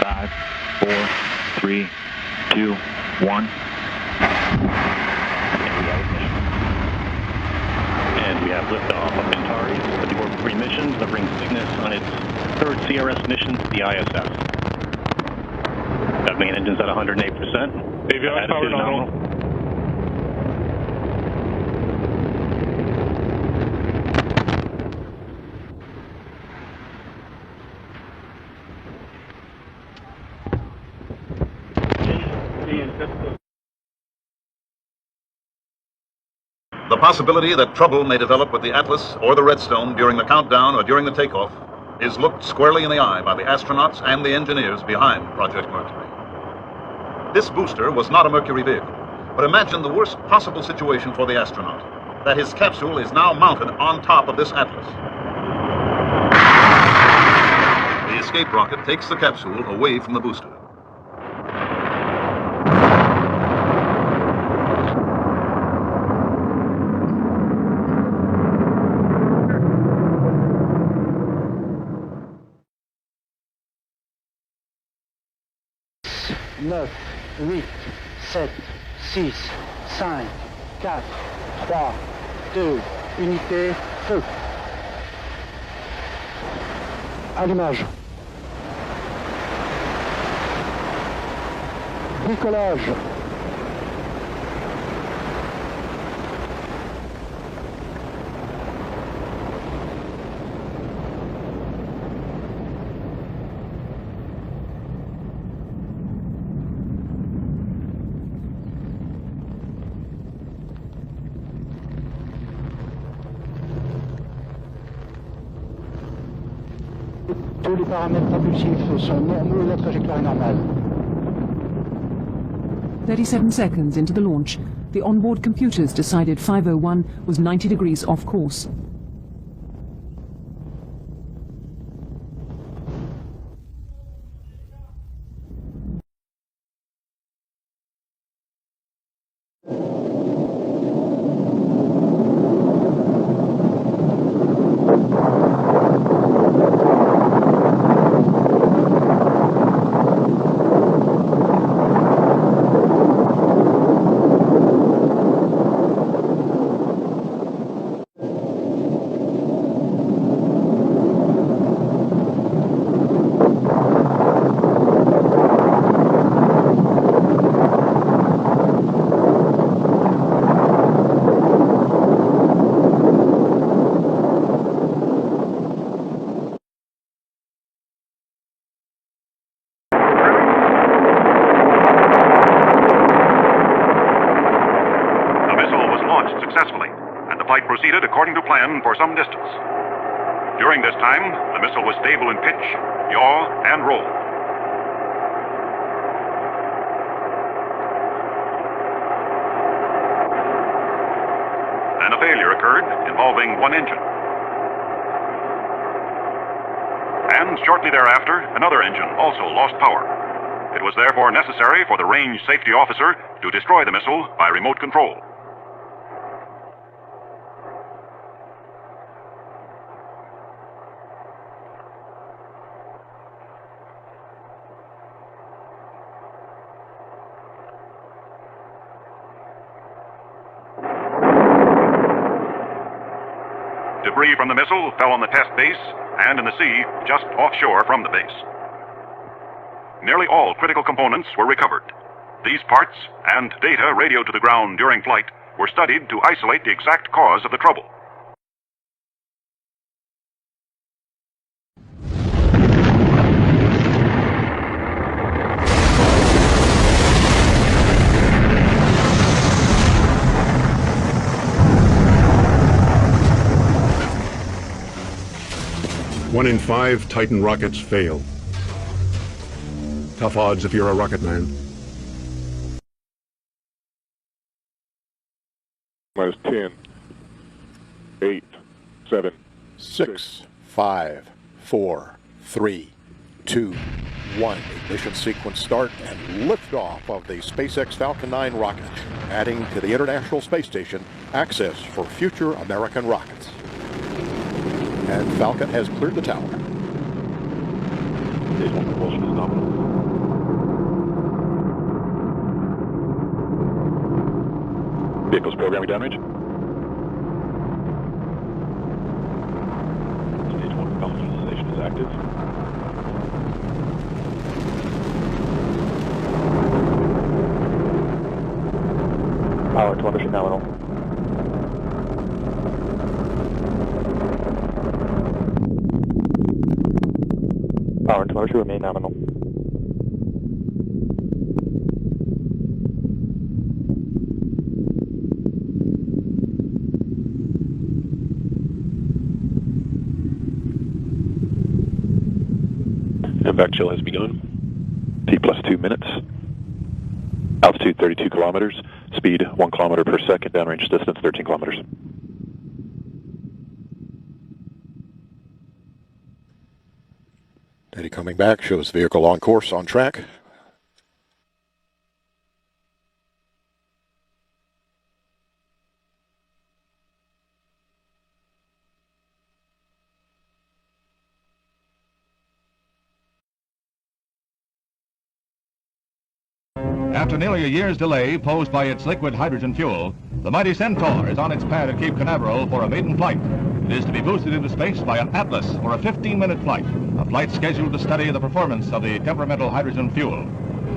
5, 4, 3, 2, 1. And we have liftoff of Antares with the Orbit 3 mission delivering Cygnus on its third CRS mission to the ISS. Got main engines at 108%. Avionics power nominal. The possibility that trouble may develop with the Atlas or the Redstone during the countdown or during the takeoff is looked squarely in the eye by the astronauts and the engineers behind Project Mercury. This booster was not a Mercury vehicle, but imagine the worst possible situation for the astronaut, that his capsule is now mounted on top of this Atlas. The escape rocket takes the capsule away from the booster. Neuf, 8, 7, 6, 5, 4, 3, 2, unité, feu. Allumage. Décollage. Tous les paramètres propulsifs sont normaux et la trajectoire est normale. 37 seconds into the launch, the onboard computers decided 501 was 90 degrees off course. Successfully, and the flight proceeded according to plan for some distance. During this time, the missile was stable in pitch, yaw, and roll. Then a failure occurred involving one engine. And shortly thereafter, another engine also lost power. It was therefore necessary for the range safety officer to destroy the missile by remote control. Debris from the missile fell on the test base and in the sea just offshore from the base. Nearly all critical components were recovered. These parts and data radioed to the ground during flight were studied to isolate the exact cause of the trouble. One in 5 Titan rockets fail. Tough odds if you're a rocket man. Minus 10, 8, 7, 6, 5, 4, 3, 2, 1. Ignition sequence start and liftoff of the SpaceX Falcon 9 rocket, adding to the International Space Station access for future American rockets. And Falcon has cleared the tower. Stage 1 propulsion is nominal. Programming downrange. Stage 1 propellant utilization is active. Power and telemetry nominal. Power and telemetry remain nominal. Impact chill has begun. T plus 2 minutes. Altitude 32 kilometers. Speed 1 kilometer per second. Downrange distance 13 kilometers. Data coming back shows vehicle on course, on track. After nearly a year's delay posed by its liquid hydrogen fuel, the mighty Centaur is on its pad at Cape Canaveral for a maiden flight. It is to be boosted into space by an Atlas for a 15-minute flight, a flight scheduled to study the performance of the temperamental hydrogen fuel.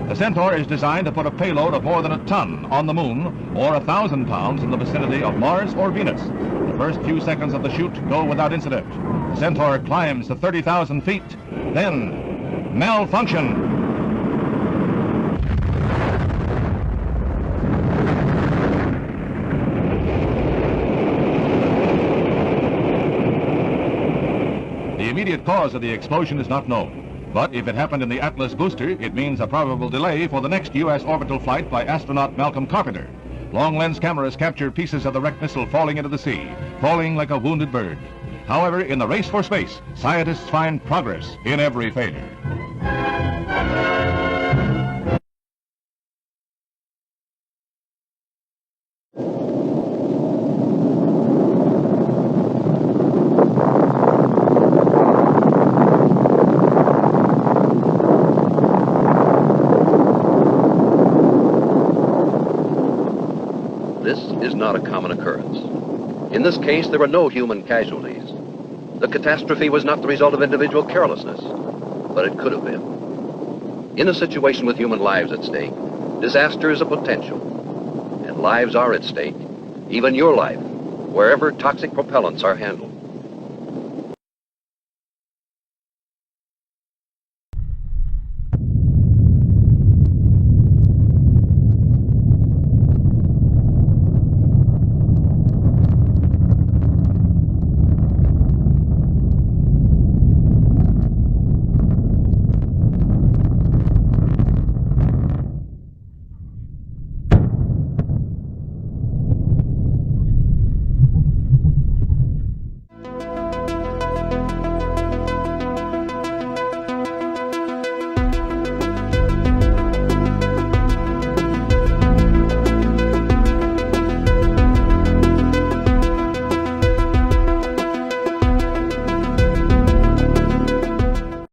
The Centaur is designed to put a payload of more than a ton on the moon or 1,000 pounds in the vicinity of Mars or Venus. The first few seconds of the shoot go without incident. The Centaur climbs to 30,000 feet, then malfunction. The immediate cause of the explosion is not known, but if it happened in the Atlas booster, it means a probable delay for the next U.S. orbital flight by astronaut Malcolm Carpenter. Long-lens cameras capture pieces of the wrecked missile falling into the sea, falling like a wounded bird. However, in the race for space, scientists find progress in every failure. This is not a common occurrence. In this case, there were no human casualties. The catastrophe was not the result of individual carelessness, but it could have been. In a situation with human lives at stake, disaster is a potential, and lives are at stake, even your life, wherever toxic propellants are handled.